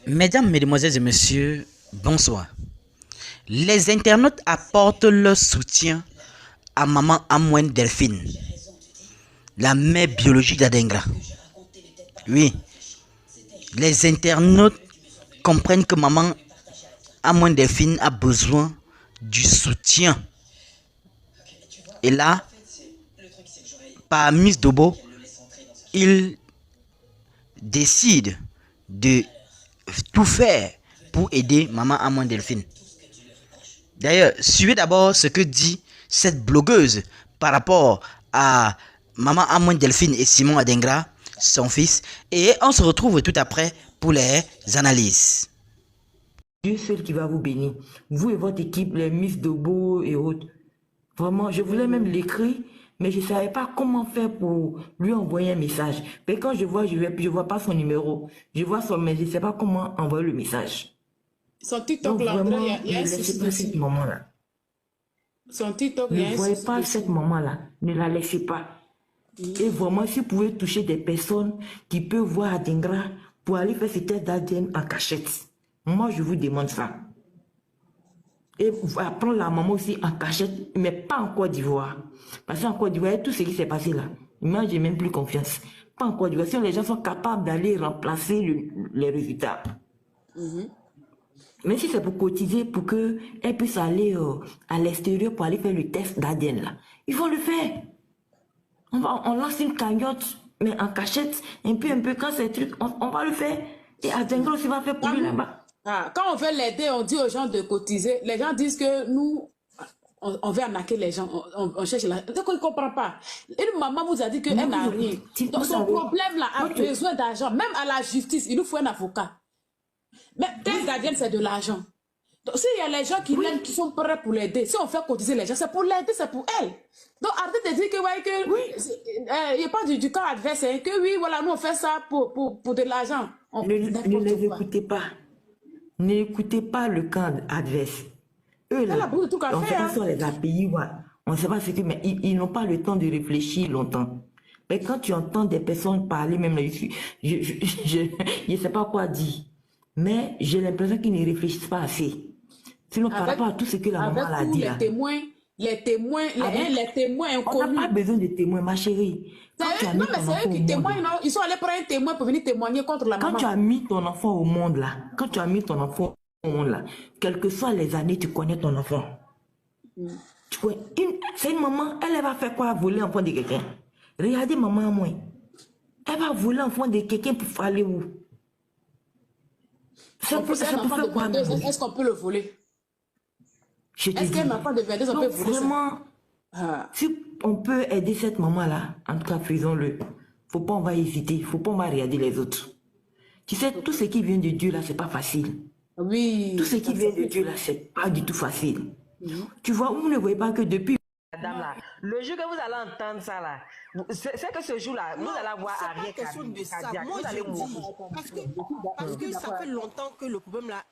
Mesdames, Mesdemoiselles et Messieurs, bonsoir. Les internautes apportent leur soutien à maman Amwen Delphine, la mère biologique d'Adengra. Oui, les internautes comprennent que maman Amwen Delphine a besoin du soutien. Et là, par Miss Dobo, il décide de tout faire pour aider maman Amwen Delphine. D'ailleurs, suivez d'abord ce que dit cette blogueuse par rapport à maman Amwen Delphine et Simon Adengra, son fils, et on se retrouve tout après pour les analyses. Dieu seul qui va vous bénir. Vous et votre équipe, les Miss Dobo et autres. Vraiment, je voulais même l'écrire, mais je ne savais pas comment faire pour lui envoyer un message. Mais quand je vois pas son numéro. Je vois son mail, je ne sais pas comment envoyer le message. Son TikTok, Donc là, vraiment, il y a ne un laissez souci pas cette dessus. maman-là. Son TikTok, il y a Ne un voyez souci pas dessus. cette maman-là. Ne la laissez pas. Et vraiment, si vous pouvez toucher des personnes qui peuvent voir Adengra pour aller faire ce test d'ADN en cachette, moi, je vous demande ça. Et prendre la maman aussi en cachette, mais pas en Côte d'Ivoire. Parce qu'en Côte d'Ivoire, tout ce qui s'est passé là, moi, j'ai même plus confiance. Pas en Côte d'Ivoire. Si les gens sont capables d'aller remplacer les résultats. Même si c'est pour cotiser, pour qu'elle puisse aller à l'extérieur pour aller faire le test d'ADN là, il faut le faire. On lance une cagnotte, mais en cachette, un peu, quand c'est truc, on va le faire. Et Adengra aussi va faire pour lui là-bas. Quand on veut l'aider, on dit aux gens de cotiser. Les gens disent que nous, on veut arnaquer les gens, on cherche la... Donc, on ne comprend pas. Une maman vous a dit qu'elle n'a rien. Donc, son problème là a besoin d'argent. Même à la justice, il nous faut un avocat. Mais test d'ADN, c'est de l'argent. Donc, s'il y a les gens qui l'aiment, qui sont prêts pour l'aider, si on fait cotiser les gens, c'est pour l'aider, c'est pour elle. Donc, arrêtez de dire que, ouais, il n'y a pas du camp adverse, hein, que oui, voilà, nous on fait ça pour de l'argent. Ne les écoutez pas. N'écoutez pas le camp adverse. Eux là, Elle a beaucoup de trucs à on ne sait faire. pas si on les a payés, ouais. On ne sait pas ce que, mais ils n'ont pas le temps de réfléchir longtemps. Mais quand tu entends des personnes parler, même là, je ne sais pas quoi dire. Mais j'ai l'impression qu'ils ne réfléchissent pas assez. Sinon, par rapport à tout ce que la maman a dit là. Les témoins On n'a pas inconnus. besoin de témoins, ma chérie. Quand tu as mis Non, mais ton c'est enfant eux au qui monde, témoignent, non? Ils sont allés prendre un témoin pour venir témoigner contre la quand maman. tu as mis ton enfant au monde là, quand tu as mis ton enfant au monde là, quelles que soient les années, tu connais ton enfant. C'est une maman, elle va faire quoi? Voler l'enfant de quelqu'un. Regardez maman à moi. Elle va voler l'enfant de quelqu'un pour aller où? C'est pour faire quoi? Est-ce qu'on peut le voler? Est-ce qu'un enfant de 22 ans peut voler ça? Vraiment, si on peut aider cette maman-là, en tout cas, faisons-le. Faut pas on va hésiter, faut pas on va regarder les autres. Tu sais, tout ce qui vient de Dieu là, c'est pas facile. Oui. Tout ce qui vient de Dieu là, c'est pas du tout facile. Tu vois, vous ne voyez pas que depuis... Madame là, le jour que vous allez entendre ça là, c'est que ce jour-là, vous allez avoir arrêt cardiaque. Moi, je dis, parce que ça fait longtemps que le problème là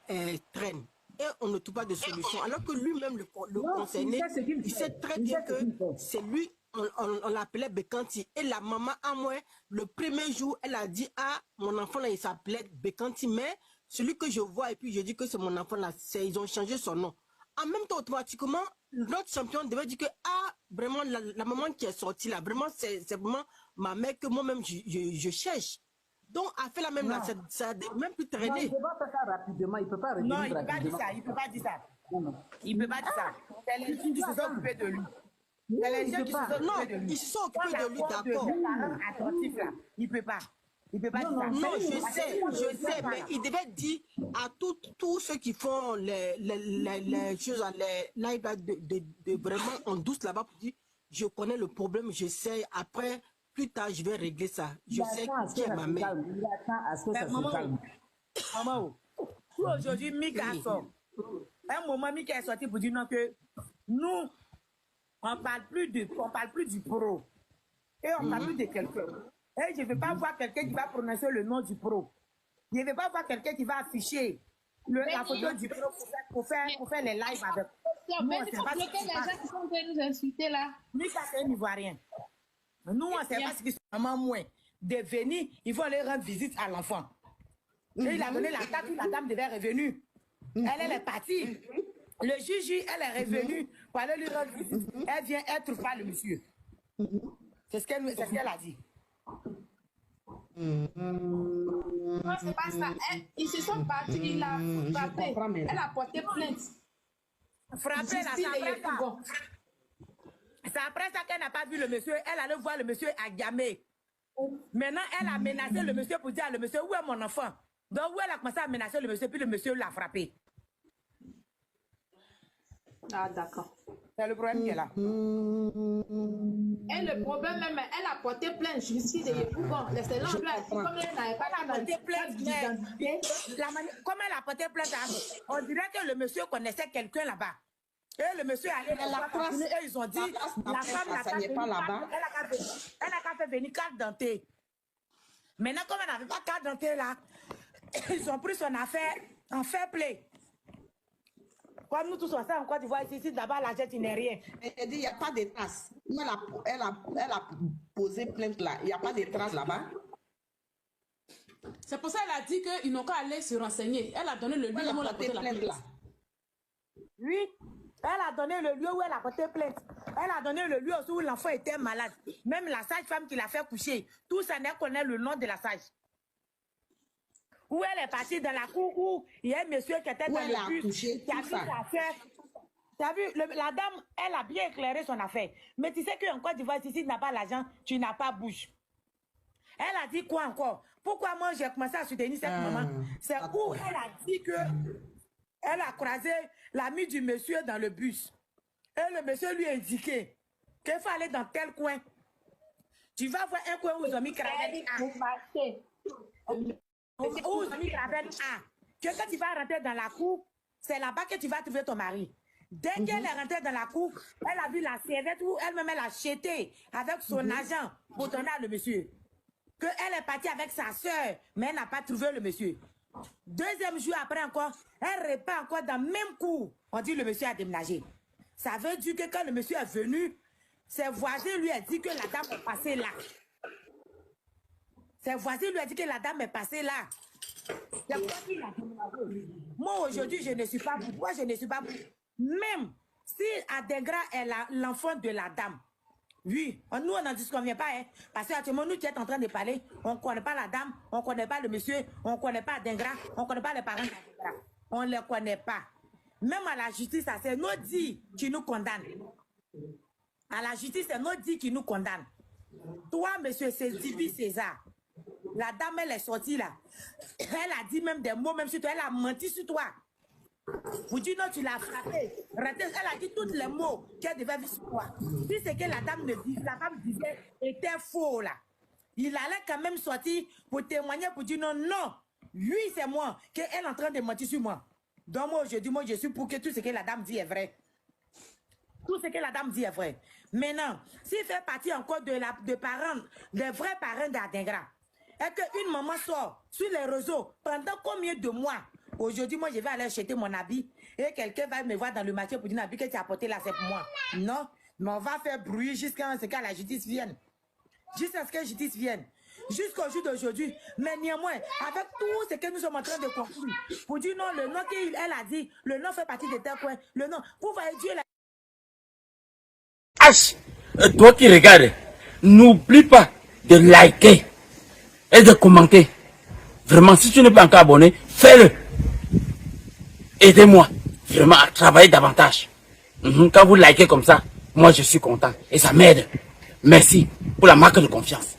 traîne. Et on ne trouve pas de solution. Alors que lui-même, le concerné, il sait très bien que c'est lui, on l'appelait Bekanti. Et la maman, à moi, le premier jour, elle a dit, ah, mon enfant là, il s'appelait Bekanti. Mais celui que je vois, et puis je dis que c'est mon enfant là, ils ont changé son nom. En même temps, automatiquement, l'autre champion devait dire que, ah, vraiment, la maman qui est sortie là, vraiment, c'est vraiment ma mère que moi-même, je cherche. Donc, a fait la même là, ça a même plus traîné. Non, il ne peut pas faire ça rapidement, il ne peut pas revenir rapidement. Non, il ne peut pas dire ça, il ne peut pas dire ça. Non. Il ne peut pas dire ça. C'est les gens qui se sont occupés de lui. C'est les gens qui se sont occupés de lui. Ils se sont occupés de lui, d'accord. Il ne peut pas. Il peut pas dire ça. Non, je sais, mais il devait dire à tous ceux qui font les choses, les live de vraiment en douce là-bas pour dire, je connais le problème, je sais, après, plus tard, je vais régler ça. Je sais qui est ma mère. Il attend à ce que ça se calme. Maman, aujourd'hui, Mika sort. Un moment, Mika est sorti pour dire non que nous, on parle plus du pro. Et on parle plus de quelqu'un. Et je ne veux pas voir quelqu'un qui va prononcer le nom du pro. Je ne veux pas voir quelqu'un qui va afficher la photo du pro pour faire les lives avec. Mais il faut bloquer les gens qui sont venus nous insulter là. Mika, c'est un Ivoirien. Nous, on ne sait pas ce qui se passe. Maman, moins. De venir, il faut aller rendre visite à l'enfant. Et il a donné la date où la dame devait revenir. Elle est partie. Le juge, elle est revenue pour aller lui rendre visite. Elle vient, elle ne trouve pas le monsieur. C'est ce qu'elle a dit. Non, c'est pas ça. Ils se sont battus, il a frappé. Elle a porté plainte. Frappé, là, c'est après ça qu'elle n'a pas vu le monsieur. Elle allait voir le monsieur à Gamé. Maintenant, elle a menacé le monsieur pour dire à le monsieur, où est mon enfant? Donc, où elle a commencé à menacer le monsieur, puis le monsieur l'a frappé. Ah, d'accord. C'est le problème qui est là. Et le problème même, elle a porté plainte jusqu'ici de Yépougon. L'excellent lui a dit, comme elle n'avait pas porté plainte d'identité. Comme elle a porté plainte, on dirait que le monsieur connaissait quelqu'un là-bas. Et le monsieur allait et ils ont dit, la femme n'a qu'à faire venir carte dentée. Maintenant, comme elle n'avait pas carte dentée là, ils ont pris son affaire en fair play. Comme nous tous on sait en Côte d'Ivoire, ici, d'abord la jette, il n'est rien. Elle dit, il n'y a pas de traces. Elle a posé plainte là. Il n'y a pas de traces là-bas. C'est pour ça qu'elle a dit qu'ils n'ont qu'à aller se renseigner. Elle a donné le lieu où elle a porté la plainte. Oui, elle a donné le lieu où elle a porté plainte. Elle a donné le lieu où l'enfant était malade. Même la sage-femme qui l'a fait coucher. Tout ça ne connaît le nom de la sage. Où elle est partie dans la cour où il y a un monsieur qui était dans le bus, qui a vu l'affaire. Tu as vu, la dame, elle a bien éclairé son affaire. Mais tu sais qu'en Côte d'Ivoire, si tu n'as pas l'argent, tu n'as pas bouche. Elle a dit quoi encore? Pourquoi moi j'ai commencé à soutenir cette maman? C'est où elle a dit que elle a croisé l'ami du monsieur dans le bus. Et le monsieur lui a indiqué qu'il faut aller dans tel coin. Tu vas voir un coin où ils ont mis cravate A. Où ils ont mis cravate A. Que quand tu vas rentrer dans la cour, c'est là-bas que tu vas trouver ton mari. Dès qu'elle est rentrée dans la cour, elle a vu la serviette où elle-même elle a jeté avec son agent pour donner à le monsieur. Qu'elle est partie avec sa soeur, mais elle n'a pas trouvé le monsieur. Deuxième jour après encore, elle repart encore dans le même cours. On dit le monsieur a déménagé. Ça veut dire que quand le monsieur est venu, ses voisins lui ont dit que la dame est passée là. Ses voisins lui ont dit que la dame est passée là. Moi aujourd'hui, je ne suis pas vous. Moi, je ne suis pas vous. Même si Adengra est l'enfant de la dame, oui, nous on n'en disconvient pas, hein, parce qu'actuellement nous qui sommes en train de parler, on ne connaît pas la dame, on ne connaît pas le monsieur, on ne connaît pas Adengra, on ne connaît pas les parents d'Adengra. On ne les connaît pas. Même à la justice, c'est nous dit qui nous condamne. À la justice, c'est nous dit qui nous condamne. Toi, monsieur Divi César, la dame, elle est sortie là. Elle a dit même des mots, même sur toi, elle a menti sur toi. Vous dites non, tu l'as frappé. Elle a dit tous les mots qu'elle devait vivre sur toi. Si c'est que la dame la femme disait était faux là. Il allait quand même sortir pour témoigner, pour dire non, non. Lui, c'est moi, qu'elle est en train de mentir sur moi. Donc moi, aujourd'hui, moi, je suis pour que tout ce que la dame dit est vrai. Tout ce que la dame dit est vrai. Maintenant, s'il fait partie encore de parents, des vrais parents d'Adengra, et qu'une maman sort sur les réseaux pendant combien de mois? Aujourd'hui, moi, je vais aller acheter mon habit et quelqu'un va me voir dans le marché pour dire l'habit que tu as apporté là, c'est pour moi. Non, mais on va faire bruit jusqu'à ce que la justice vienne. Jusqu'à ce que la justice vienne. Jusqu'au jour d'aujourd'hui. Mais néanmoins, avec tout ce que nous sommes en train de conclure, pour dire non, le nom qu'elle a dit, le nom fait partie de tel coin, le nom, pour voir Dieu la... H, toi qui regardes, n'oublie pas de liker et de commenter. Vraiment, si tu n'es pas encore abonné, fais-le. Aidez-moi vraiment à travailler davantage. Quand vous likez comme ça, moi je suis content et ça m'aide. Merci pour la marque de confiance.